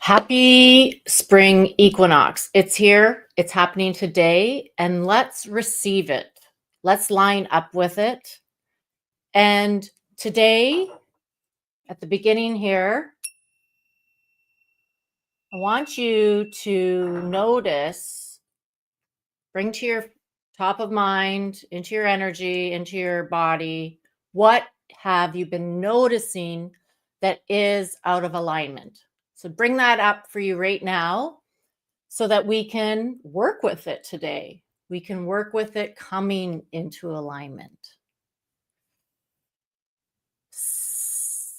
Happy spring equinox. It's here. It's happening today. And let's receive it. Let's line up with it. And today, at the beginning here, I want you to notice, bring to your top of mind, into your energy, into your body, what have you been noticing that is out of alignment? So bring that up for you right now, so that we can work with it today. We can work with it coming into alignment.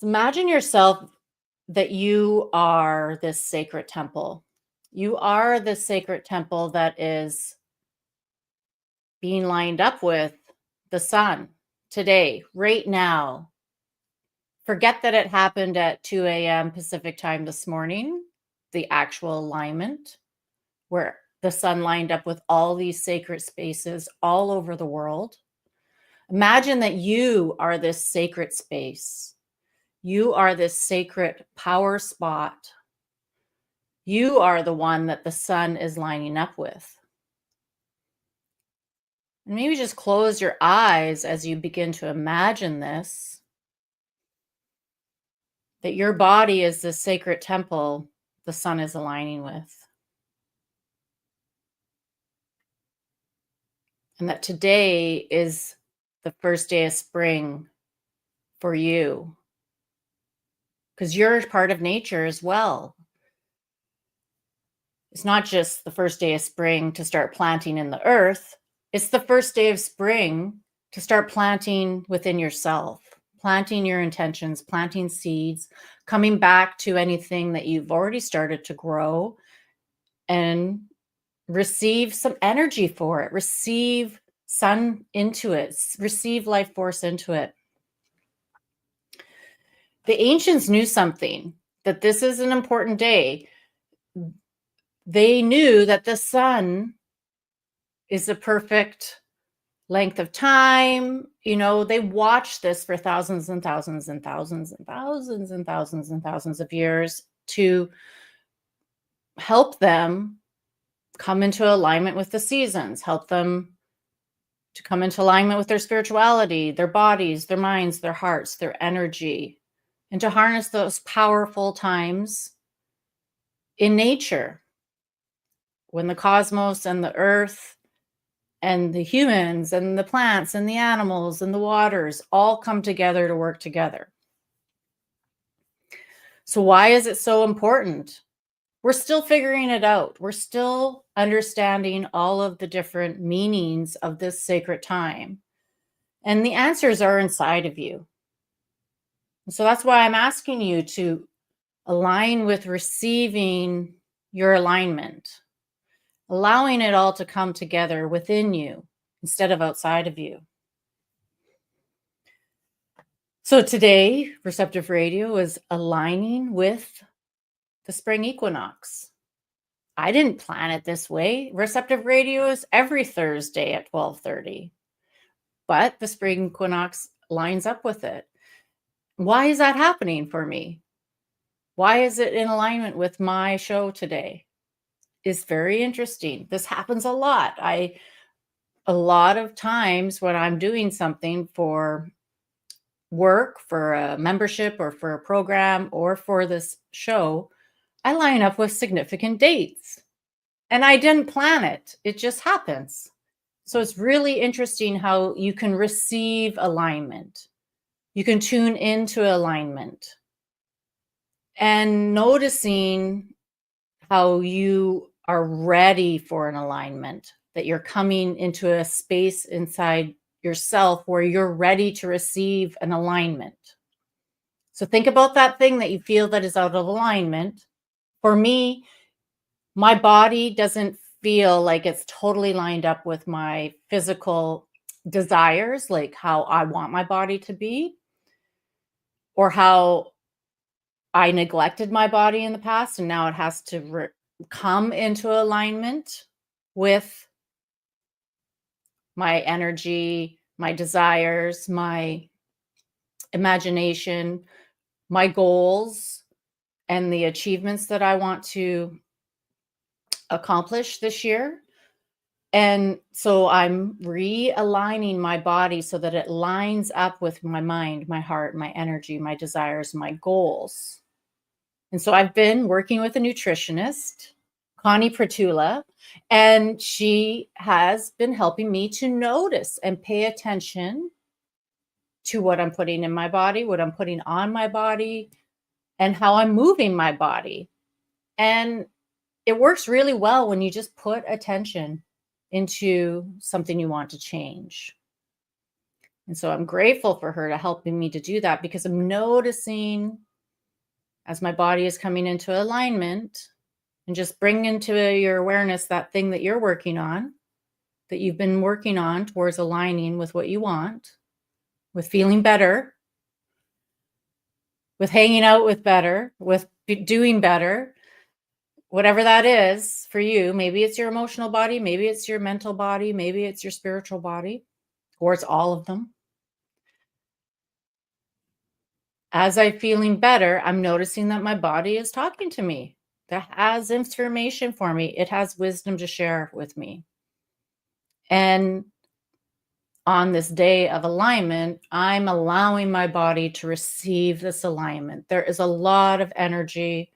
Imagine yourself that you are this sacred temple. You are the sacred temple that is being lined up with the sun today, right now. Forget that it happened at 2 a.m. Pacific time this morning, the actual alignment, where the sun lined up with all these sacred spaces all over the world. Imagine that you are this sacred space. You are this sacred power spot. You are the one that the sun is lining up with. And maybe just close your eyes as you begin to imagine this, that your body is the sacred temple the sun is aligning with. And that today is the first day of spring for you, because you're part of nature as well. It's not just the first day of spring to start planting in the earth. It's the first day of spring to start planting within yourself, planting your intentions, planting seeds, coming back to anything that you've already started to grow, and receive some energy for it. Receive sun into it. Receive life force into it. The ancients knew something, that this is an important day. They knew that the sun is the perfect length of time. You know, they watched this for thousands and thousands and thousands and thousands and thousands and thousands of years to help them come into alignment with the seasons, help them to come into alignment with their spirituality, their bodies, their minds, their hearts, their energy, and to harness those powerful times in nature, when the cosmos and the earth and the humans and the plants and the animals and the waters all come together to work together. So why is it so important? We're still figuring it out. We're still understanding all of the different meanings of this sacred time. And the answers are inside of you. So that's why I'm asking you to align with receiving your alignment, allowing it all to come together within you instead of outside of you. So today, Receptive Radio is aligning with the spring equinox. I didn't plan it this way. Receptive Radio is every Thursday at 12:30, but the spring equinox lines up with it. Why is that happening for me? Why is it in alignment with my show today? It's very interesting. This happens a lot. A lot of times when I'm doing something for work, for a membership or for a program or for this show, I line up with significant dates. And I didn't plan it. It just happens. So it's really interesting how you can receive alignment. You can tune into alignment and noticing how you are ready for an alignment, that you're coming into a space inside yourself where you're ready to receive an alignment. So think about that thing that you feel that is out of alignment. For me, my body doesn't feel like it's totally lined up with my physical desires, like how I want my body to be, or how I neglected my body in the past, and now it has to come into alignment with my energy, my desires, my imagination, my goals, and the achievements that I want to accomplish this year. And so I'm realigning my body so that it lines up with my mind, my heart, my energy, my desires, my goals. And so I've been working with a nutritionist, Connie Pratula, and she has been helping me to notice and pay attention to what I'm putting in my body, what I'm putting on my body, and how I'm moving my body. And it works really well when you just put attention into something you want to change. And so I'm grateful for her to helping me to do that, because I'm noticing as my body is coming into alignment, and just bring into your awareness that thing that you're working on, that you've been working on towards aligning with what you want, with feeling better, with hanging out with better, with doing better, whatever that is for you. Maybe it's your emotional body, maybe it's your mental body, maybe it's your spiritual body, or it's all of them. As I'm feeling better, I'm noticing that my body is talking to me. That has information for me. It has wisdom to share with me. And on this day of alignment, I'm allowing my body to receive this alignment. There is a lot of energy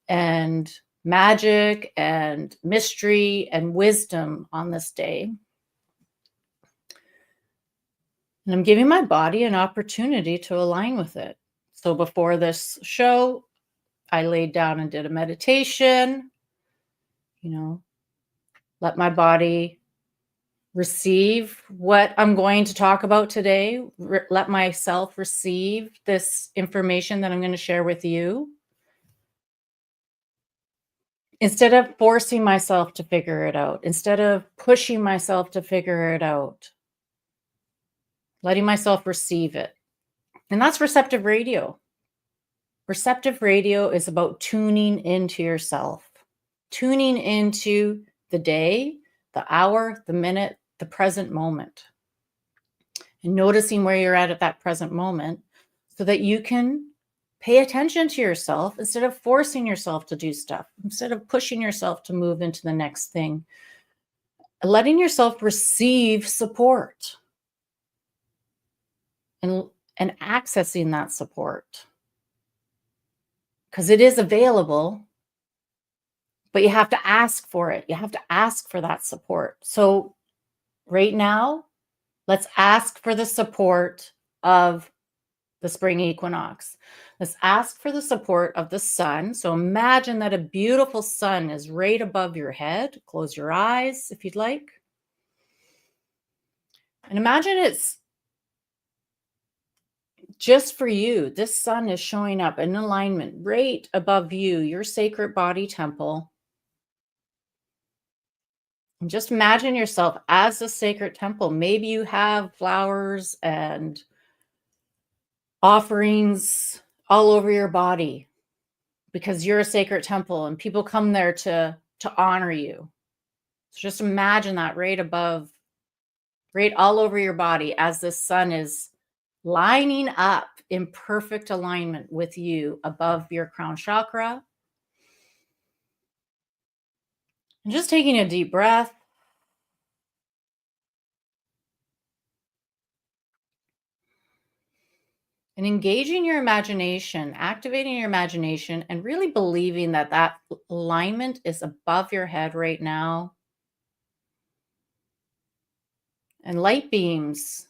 and magic and mystery and wisdom on this day. And I'm giving my body an opportunity to align with it. So before this show, I laid down and did a meditation, let my body receive what I'm going to talk about today. Let myself receive this information that I'm going to share with you. Instead of forcing myself to figure it out, instead of pushing myself to figure it out, letting myself receive it. And that's receptive radio. Receptive radio is about tuning into yourself, tuning into the day, the hour, the minute, the present moment, and noticing where you're at that present moment so that you can pay attention to yourself instead of forcing yourself to do stuff, instead of pushing yourself to move into the next thing, letting yourself receive support and accessing that support. Because it is available, but you have to ask for it. You have to ask for that support. So right now, let's ask for the support of the spring equinox. Let's ask for the support of the sun. So imagine that a beautiful sun is right above your head. Close your eyes if you'd like. And imagine it's just for you. This sun is showing up in alignment right above you, your sacred body temple. And just imagine yourself as a sacred temple. Maybe you have flowers and offerings all over your body because you're a sacred temple and people come there to honor you. So just imagine that right above, right all over your body as the sun is lining up in perfect alignment with you above your crown chakra. And just taking a deep breath. And engaging your imagination, activating your imagination, and really believing that that alignment is above your head right now. And light beams,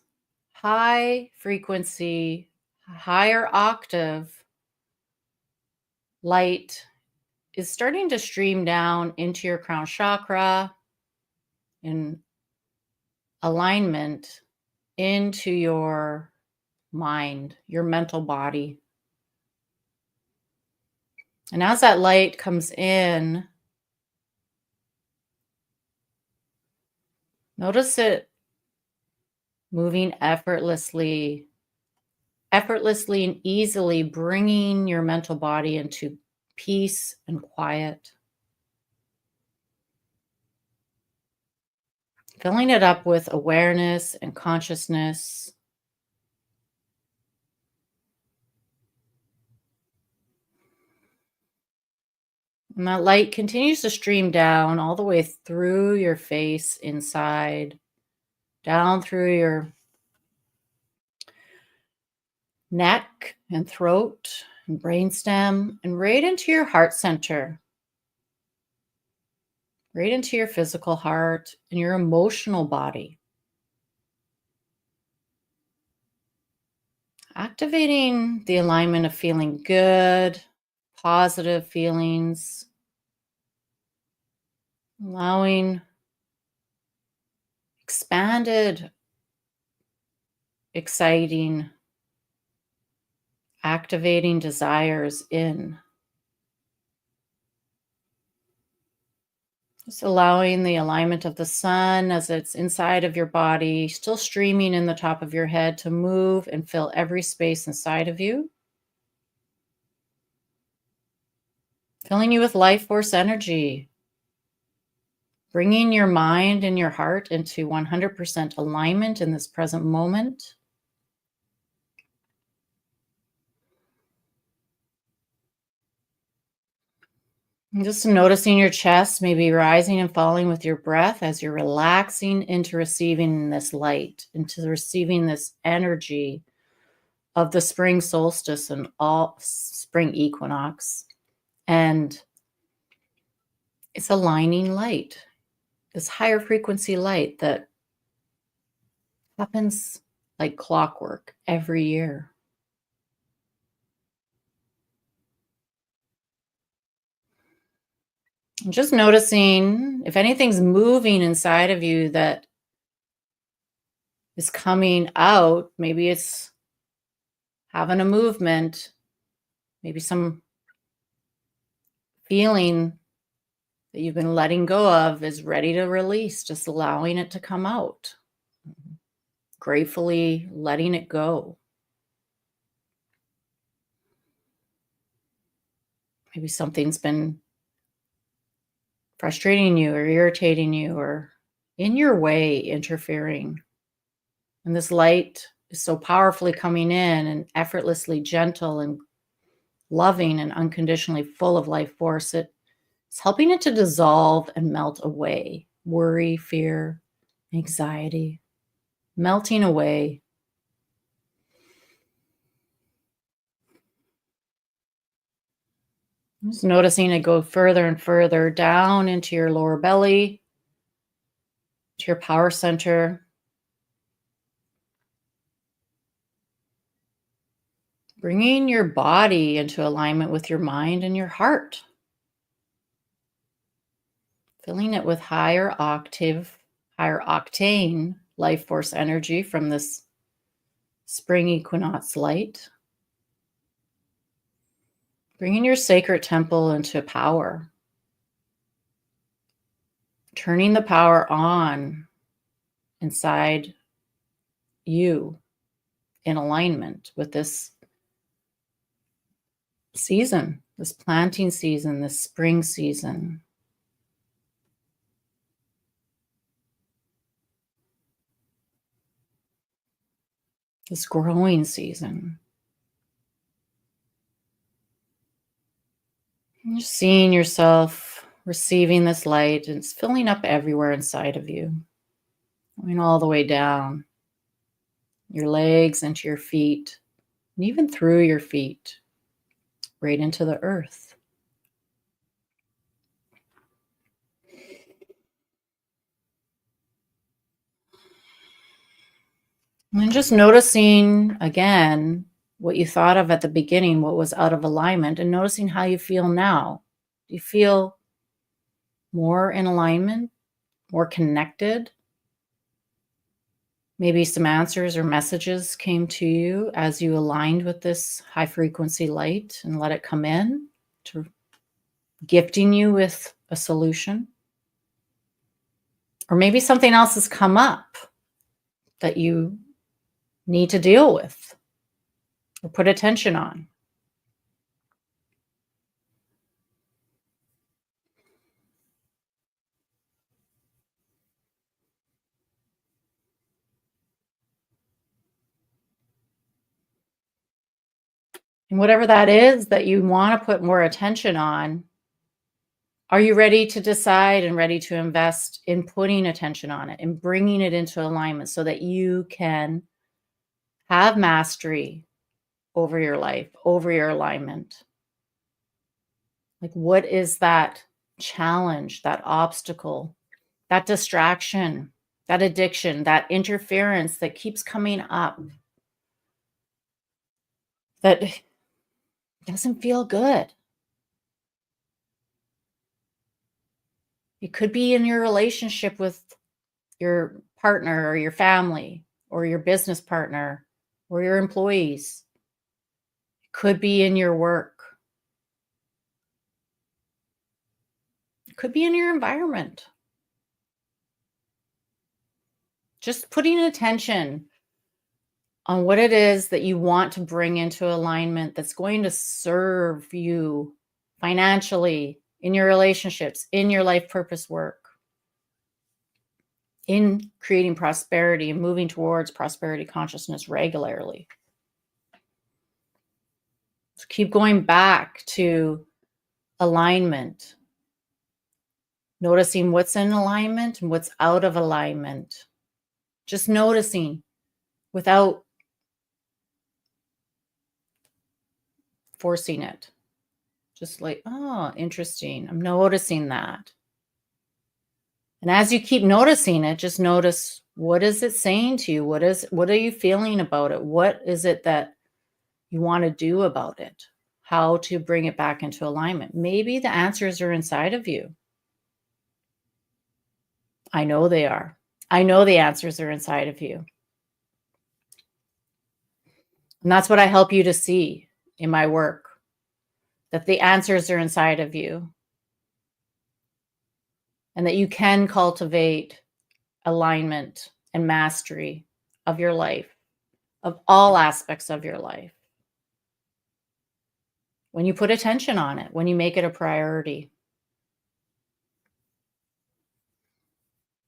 high frequency, higher octave light is starting to stream down into your crown chakra in alignment into your mind, your mental body. And as that light comes in, notice it moving effortlessly and easily, bringing your mental body into peace and quiet. Filling it up with awareness and consciousness. And that light continues to stream down all the way through your face, inside, down through your neck and throat and brainstem, and right into your heart center, right into your physical heart and your emotional body. Activating the alignment of feeling good, positive feelings, allowing expanded, exciting, activating desires in. Just allowing the alignment of the sun as it's inside of your body, still streaming in the top of your head, to move and fill every space inside of you, filling you with life force energy, bringing your mind and your heart into 100% alignment in this present moment. And just noticing your chest maybe rising and falling with your breath as you're relaxing into receiving this light, into receiving this energy of the spring solstice and all spring equinox. And it's aligning light, this higher frequency light that happens like clockwork every year. And just noticing if anything's moving inside of you that is coming out. Maybe it's having a movement, maybe some feeling that you've been letting go of is ready to release, just allowing it to come out, gratefully letting it go. Maybe something's been frustrating you or irritating you or in your way, interfering. And this light is so powerfully coming in and effortlessly gentle and loving and unconditionally full of life force. It's helping it to dissolve and melt away. Worry, fear, anxiety, melting away. Just noticing it go further and further down into your lower belly, to your power center. Bringing your body into alignment with your mind and your heart. Filling it with higher octane life force energy from this spring equinox light. Bringing your sacred temple into power. Turning the power on inside you in alignment with this season, this planting season, this spring season. This growing season. And just seeing yourself receiving this light, and it's filling up everywhere inside of you. Going all the way down your legs into your feet, and even through your feet, right into the earth. And just noticing again what you thought of at the beginning, what was out of alignment, and noticing how you feel now. Do you feel more in alignment, more connected? Maybe some answers or messages came to you as you aligned with this high frequency light and let it come in to gifting you with a solution. Or maybe something else has come up that you need to deal with or put attention on. And whatever that is that you want to put more attention on, Are you ready to decide and ready to invest in putting attention on it and bringing it into alignment so that you can have mastery over your life, over your alignment? Like, what is that challenge, that obstacle, that distraction, that addiction, that interference that keeps coming up that doesn't feel good? It could be in your relationship with your partner or your family or your business partner or your employees. It could be in your work. It could be in your environment. Just putting attention on what it is that you want to bring into alignment that's going to serve you financially, in your relationships, in your life purpose work, in creating prosperity and moving towards prosperity consciousness regularly. So keep going back to alignment, noticing what's in alignment and what's out of alignment. Just noticing without forcing it. Just like, oh, interesting. I'm noticing that. And as you keep noticing it, just notice, what is it saying to you? What are you feeling about it? What is it that you want to do about it? How to bring it back into alignment? Maybe the answers are inside of you. I know they are. I know the answers are inside of you. And that's what I help you to see in my work, that the answers are inside of you and that you can cultivate alignment and mastery of your life, of all aspects of your life, when you put attention on it, when you make it a priority,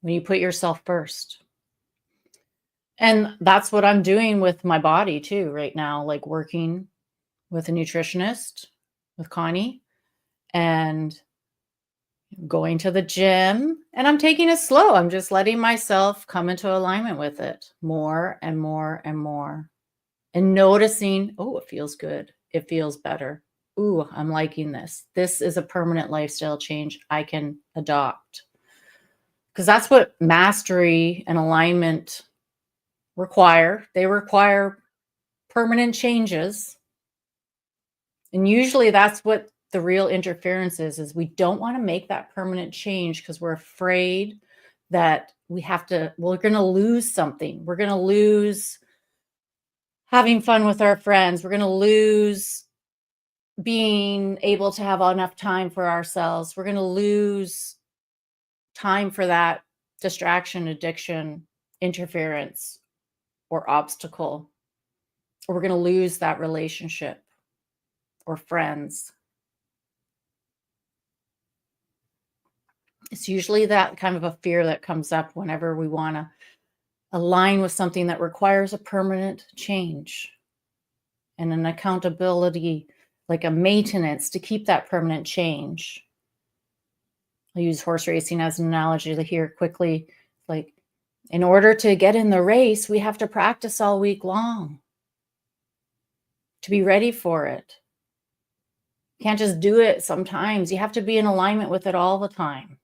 when you put yourself first. And that's what I'm doing with my body too right now, like working with a nutritionist, with Connie, and going to the gym, and I'm taking it slow. I'm just letting myself come into alignment with it more and more and more, and noticing, oh, it feels good. It feels better. Ooh, I'm liking this. This is a permanent lifestyle change I can adopt. Because that's what mastery and alignment require. They require permanent changes. And usually that's what the real interference is we don't want to make that permanent change because we're afraid that we're going to lose something. We're going to lose having fun with our friends. We're going to lose being able to have enough time for ourselves. We're going to lose time for that distraction, addiction, interference, or obstacle. Or we're going to lose that relationship or friends. It's usually that kind of a fear that comes up whenever we want to align with something that requires a permanent change and an accountability, like a maintenance to keep that permanent change. I'll use horse racing as an analogy here quickly. Like, in order to get in the race, we have to practice all week long to be ready for it. You can't just do it sometimes. You have to be in alignment with it all the time.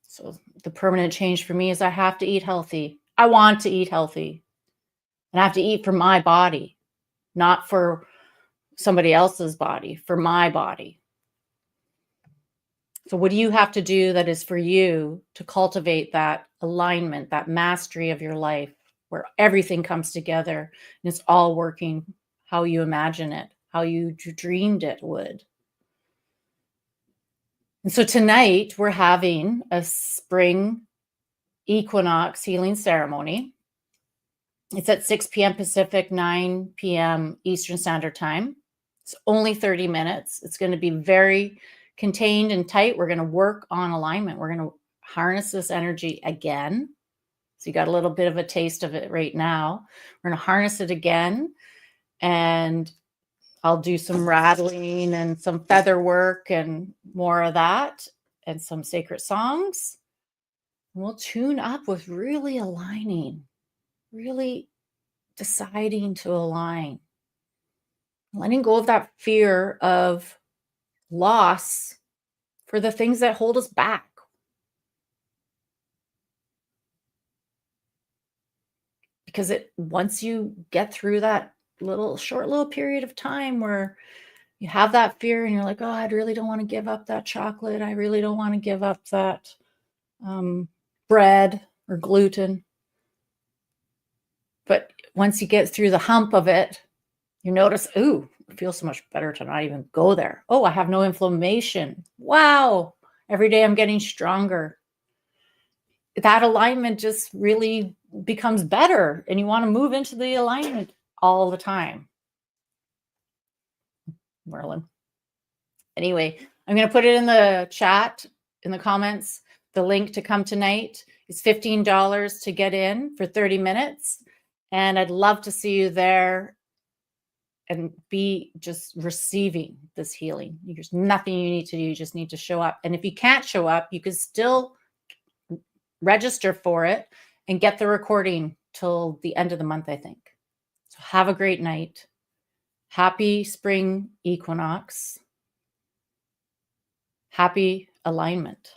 So the permanent change for me is I have to eat healthy. I want to eat healthy. And I have to eat for my body, not for somebody else's body, for my body. So what do you have to do that is for you to cultivate that alignment, that mastery of your life, where everything comes together and it's all working how you imagine it, how you dreamed it would? And so tonight we're having a spring equinox healing ceremony. It's at 6 p.m. Pacific, 9 p.m. Eastern Standard Time. It's only 30 minutes. It's going to be very contained and tight. We're going to work on alignment. We're going to harness this energy again. So you got a little bit of a taste of it right now. We're going to harness it again. And I'll do some rattling and some feather work and more of that and some sacred songs. We'll tune up with really aligning, really deciding to align, letting go of that fear of loss for the things that hold us back. Because once you get through that short little period of time where you have that fear and you're like, oh, I really don't want to give up that chocolate. I really don't want to give up that bread or gluten. But once you get through the hump of it, you notice, ooh, it feels so much better to not even go there. Oh, I have no inflammation. Wow. Every day I'm getting stronger. That alignment just really becomes better, and you want to move into the alignment all the time. Merlin. Anyway, I'm going to put it in the chat, in the comments. The link to come tonight is $15 to get in for 30 minutes. And I'd love to see you there and be just receiving this healing. There's nothing you need to do. You just need to show up. And if you can't show up, you can still register for it and get the recording till the end of the month, I think. So have a great night. Happy spring equinox. Happy alignment.